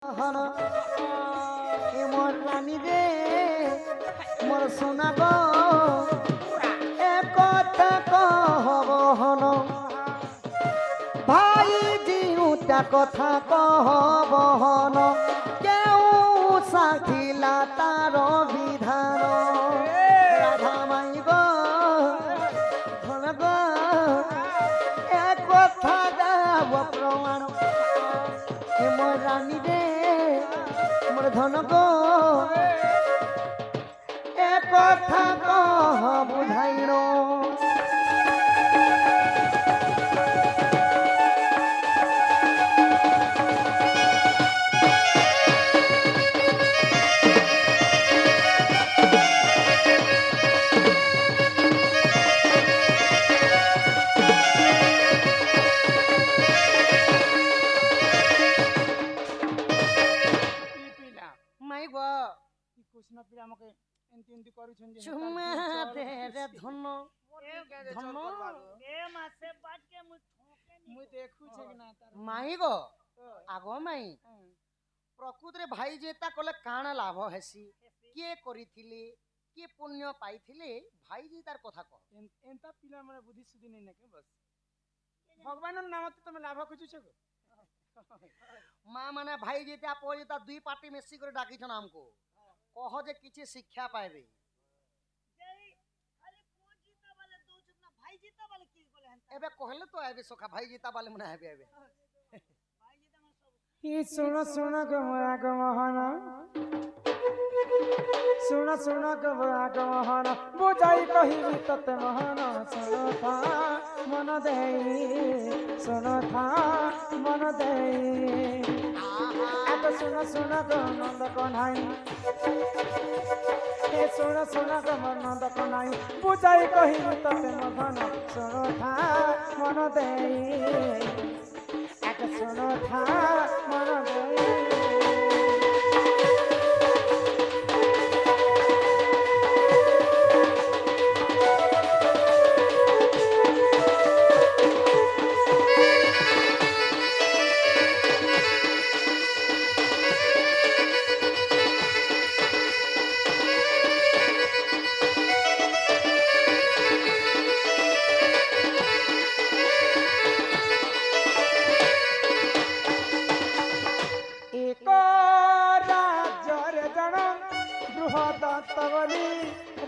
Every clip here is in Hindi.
হন এ মোর রানী রে মোর সোনা গো এ কথা কহব হন ভাই দিউটা কথা কহব হন কেউ সাখিলা তার বিধান রাধা মাই গো ধন গো এ কথা দেব প্রমাণ এ মোর রানী রে মোর ধন গো এ কথা কহ বুঝাইল মাই গো কৃষ্ণ পীড়া আমাকে এমতি এমতি করুছেন যে চুমা দে রে ধন ধন এ মাসে বাটকে মুই দেখুছে কি না তার মাই গো আগ মাই প্রকৃତରେ ভাই যেতা কলে কাଣା লাভ হেসি কিଏ କରିଥିଲେ କିଏ ପୁଣ୍ୟ ପାଇଥିଲେ ଭାଇ ଯେ ତାର କଥା କହ এন্তা পিলা মানে বুদ্ধি সুদ্ধি নেই নাকি বস ভগবানের নামতে তুমি লাভ খুঁজুছ গো মা মানে ভাই যেতা পো যেতা দুই পার্টি মিশি করে ডাকিছন আমকো কহ যে কিছু শিক্ষা পাইবে এবে কহলে তো আইবে সখা ভাই যেতা বলে মনে হবে আইবে শুন শুন গমরা গমহন শুন শুন গমরা গমহন বুঝাই কহিবি ততে মহন শুন থা মন দেই শুন থা মন দেই এত শুন শুন নন্দ কনাই এ শুন শুন নন্দ কনাই বুঝাই কহিবি ততে মহন শুন থা মন দেই এক শুন থা মন দেই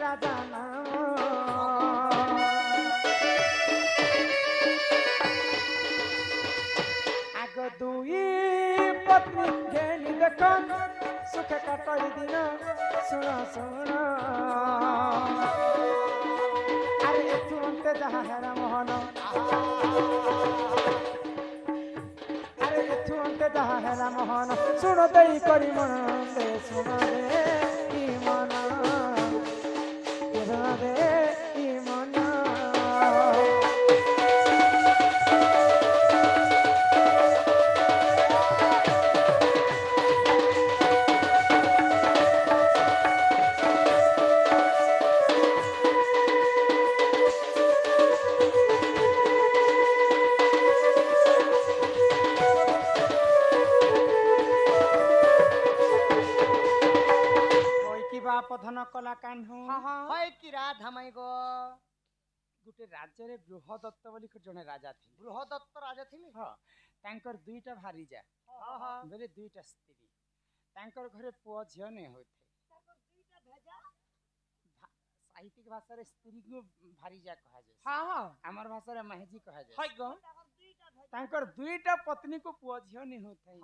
রাজা আগ দুই পত্নী ঘেনি দেখ সুখে কাটাই দিন শুণ শুণ আরে এঠু অন্তে যাহা হেরা মোহন আরে এঠু অন্তে যাহা হেরা মোহন শুণ দেই করি মন দে শুণ দে কি মন দে কি মন পথন কলা কাহ্নু হয় কি রাধা মাই গো গোটে রাজ্যরে বৃহদত্ত বলি জনে রাজা ଥିଲେ বৃহদত্ত রাজা ଥିଲେ ହଁ ତାଙ୍କର ଦୁଇଟା ଭାରିଜା ବେଲେ ଦୁଇଟା ସ୍ତ୍ରୀ ତାଙ୍କର ଘରେ ପୁଅ ଝିଅ ନେଇ ହୋଇଥାଏ ସାହିତ୍ୟିକ ଭାଷାରେ ସ୍ତ୍ରୀକୁ ଭାରିଜା କୁହାଯାଏ ଆମର ଭାଷାରେ ମାହେଜି କୁହାଯାଏ ତାଙ୍କର ଦୁଇଟା ପତ୍ନୀକୁ ପୁଅ ଝିଅ ନେଇ ହୋଇଥାଏ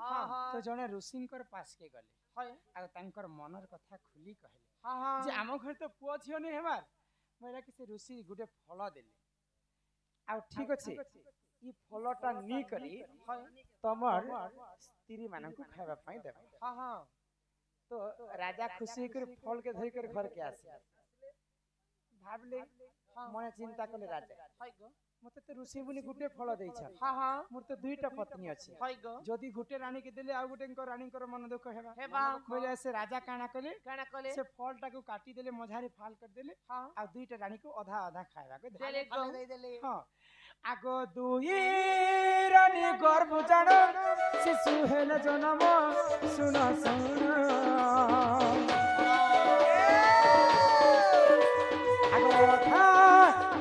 ତ ଜଣେ ଋଷିଙ୍କର ପାଶକେ ଗଲେ ଆଉ ତାଙ୍କର ମନର କଥା ଖୋଲି କହିଲେ ଯେ ଆମ ଘରେ ତ ପୁଅ ଝିଅ ନେଇ ହେବାର କହିଲା କି ସେ ଋଷି ଗୋଟେ ଫଳ ଦେଲେ ଆଉ ଠିକ ଅଛି ଇ ଫଳଟା ନି କରି ତମର ସ୍ତ୍ରୀ ମାନଙ୍କୁ ଖାଇବା ପାଇଁ ଦେବ ତ ରାଜା ଖୁସି କରି ଫଳ কে ধরি করে ঘর কে আসে ভাবলে মনে চিন্তা করলে রাজা मते तो ऋषि मुनि गुटे फल देइछन मोर तो दुईटा पत्नी अछि जदि गुटे रानी के देले आ गुटे रानी कर मन दुख हेबा बोले से राजा काना कले से फल टाको काटी देले मझारी फाल कर देले आ दुईटा रानी को आधा आधा खाइबा को देले हां आगो दुई रानी गर्भ जान शिशु हेल जन्म सुन सुन आगो था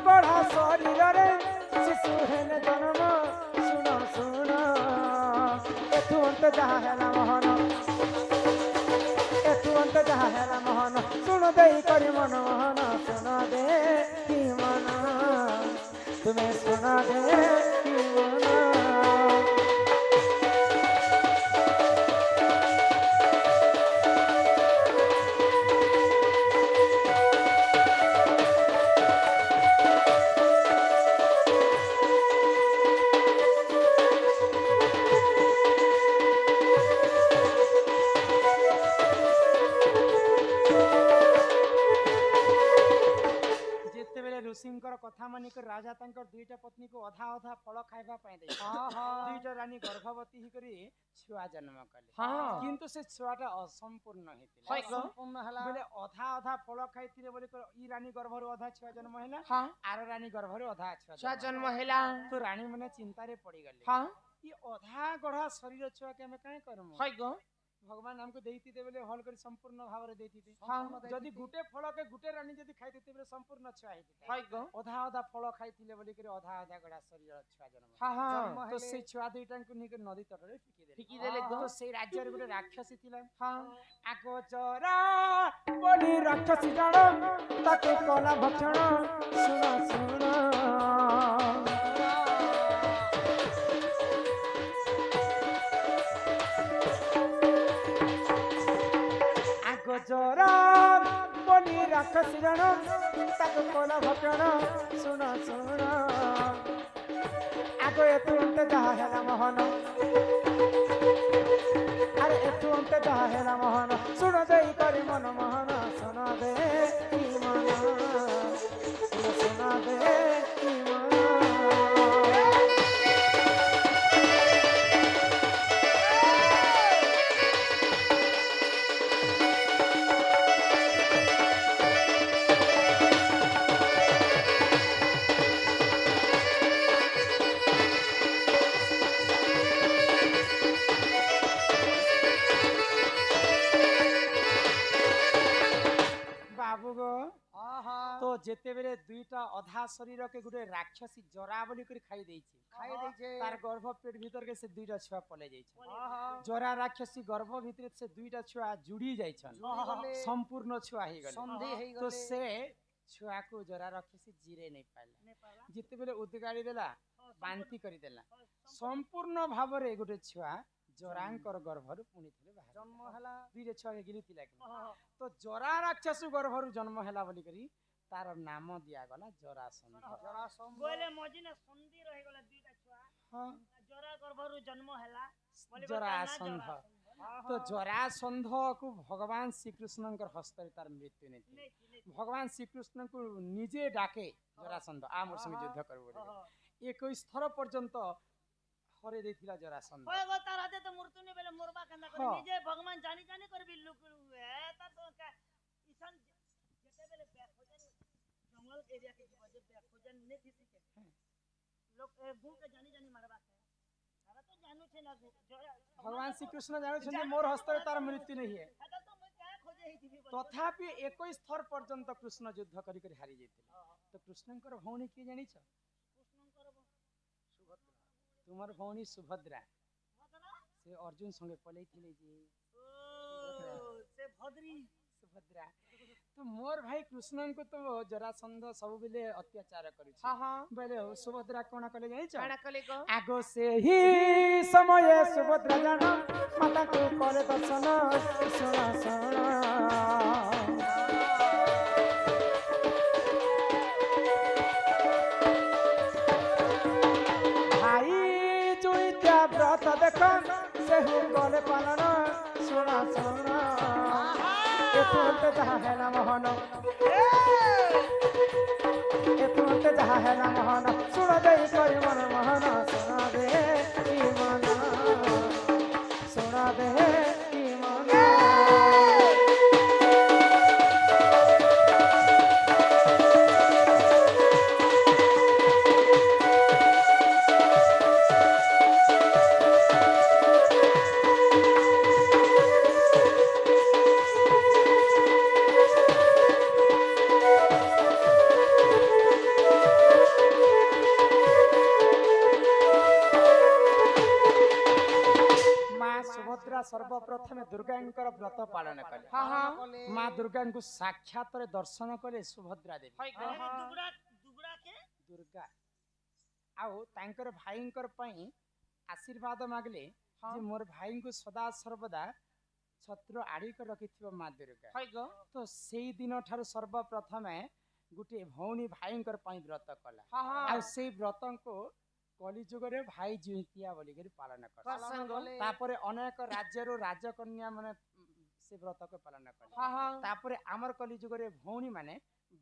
बड़ा शरीर रे शिशु हेल जन्म सुन सुन एथु अंत जहा हेला मोहन एथु अंत जहा हेला मोहन सुन देई करी मन मोहन सुन दे की मन तुम्हें सुना दे की मन कथा मानिक राजा तांकर दुईटा पत्नी को अधा अधा फल खाइबा पाए दे दुईटा रानी गर्भवती ही करी छुआ जन्म कले किंतु से छुआटा असंपूर्ण हेतिला असंपूर्ण हला बोले अधा अधा फल खाइतिले बोले ई रानी गर्भरो अधा छुआ जन्म हैला आर रानी गर्भरो अधा छुआ जन्म हैला तो रानी मने चिंता रे पड़ी गले ई अधा गढ़ा शरीर छुआ के हम काहे करम भगवान हमको देती दे बोले हल कर संपूर्ण भाव रे देती दे जदी गुटे फल के गुटे रानी जदी खाइ देते बोले संपूर्ण छुआ हेती आधा आधा फल खाइतिले बोले करे आधा आधा गड़ा शरीर छुआ जन्म तो से छुआ दुईटा को निके नदी तट रे फिकी देले तो से राज्य रे गुटे राक्षसी थिला आगो चरा बोली राक्षसी जानो ताके कला भक्षण सुन सुन जरा बनी राक्षसी जानो ताको कला भक्षण सुन सुन आगो एतु अंत जहा हेला मोहन अरे एतु अंत जहा हेला मोहन सुन देई करी मन मोहन सुन दे की मन सुन दे की मन तो जेते बेले दुईटा अधा शरीर के गुटे राक्षसी जरा बोली कर खाई देइछे तार गर्भ पेट भीतर के से दुईटा छुआ पले जाइछन जरा राक्षसी गर्भ भीतर से दुईटा छुआ जुड़ी जाइछन संपूर्ण छुआ हे गले संधि हे गले तो से छुआ को जरा राक्षसी जीरे नहीं पाइला जेते बेले उद्गाड़ी देला बांती करी देला संपूर्ण भाव रे गुटे छुआ जरांकर गर्भरु पुनी थिले बाहर जन्म हला दुईटा छुआ के गिली थिला तो जरा राक्षसी गर्भरु जन्म हला बोली करी तार नाम दिया गला जरासंध बोले मजिना संधि रहि गला दुईटा छुआ हां जरा गर्भरु जन्म हला जरासंध तो जरासंध को भगवान श्री कृष्ण कर हस्ते तार मृत्यु नहीं भगवान श्री कृष्ण को निजे डाके जरासंध आ मोर संग युद्ध करबो बोले 21 थर पर्यंत हरे देथिला जरासंध होय गो तार हाथे तो मृत्यु नहीं बेले मोरबा कंदा कर निजे भगवान जानी जानी कर बिल्लू है ता तो ईशान जेते बेले जंगल एरिया के वजह पे खोजन ने थी के लोग गु के जानी जानी मारबा सारा तो जानू छे ना भगवान श्री कृष्ण जानू छे मोर हस्ते तार मृत्यु नहीं है तो मैं क्या खोजे ही थी तथापि 21 थर पर्यंत कृष्ण युद्ध करी करी हारि जेथिले तो कृष्णकर भौणी के जानि छ कृष्णकर सुभद्रा तुम्हार भौणी सुभद्रा से अर्जुन संगे पलै थिले जी से भद्री सुभद्रा तो मोर भाई कृष्ण को तो जरासंध सब बेले अत्याचार करू हां हां बेले सुभद्रा कोना कले जाई छ कोना कले को आगो से ही समय सुभद्रा जाना माता को करे दर्शन सुना सुना भाई जुइत्या व्रत देखन से हु गले पालन सुना सुना एतु अंत जहा है ना मोहन एतु अंत मते जहा है ना मोहन सुन दे करी मन मोहन सुन दे ई मन सुन दे ई मन सुभद्रा सर्वप्रथमे दुर्गांकर व्रत पालन कले माँ दुर्गा को साक्षात दर्शन कले सुभद्रा देवी दुर्गा आउ तांकर भाईंकर पई आशीर्वाद मागले जे मोर भाई को सदा सर्वदा छत्र आड़िक रखिथिबो माँ दुर्गा तो सेई दिन ठार सर्वप्रथमे गुटे भौणी भाईंकर पई व्रत कला आ सेई व्रत को कलिजुग रे भाई जुतिया बोली करी पालन कर तापरे अनेक राज्य रो राजकन्या माने से व्रत के पालन कर तापरे आमर कलिजुग रे भौणी माने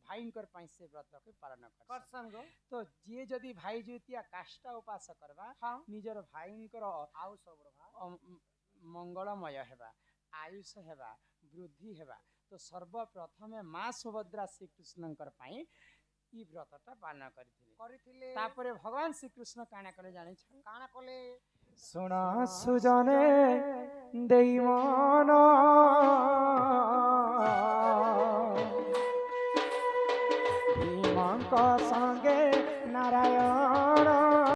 भाईंकर पई से व्रत के पालन कर तो जे जदी भाई जुतिया काष्टा उपास करबा निजर भाईंकर आयुष मंगलमय हेबा आयुष हेबा वृद्धि हेबा तो सर्वप्रथमे माँ सुभद्रा श्री कृष्णकर पई ई व्रतटा पालन करिथिले तापरे भगवान श्री कृष्ण काना कले जानि छ काना कले सुन सुजने देई मन भीमंक संगे नारायण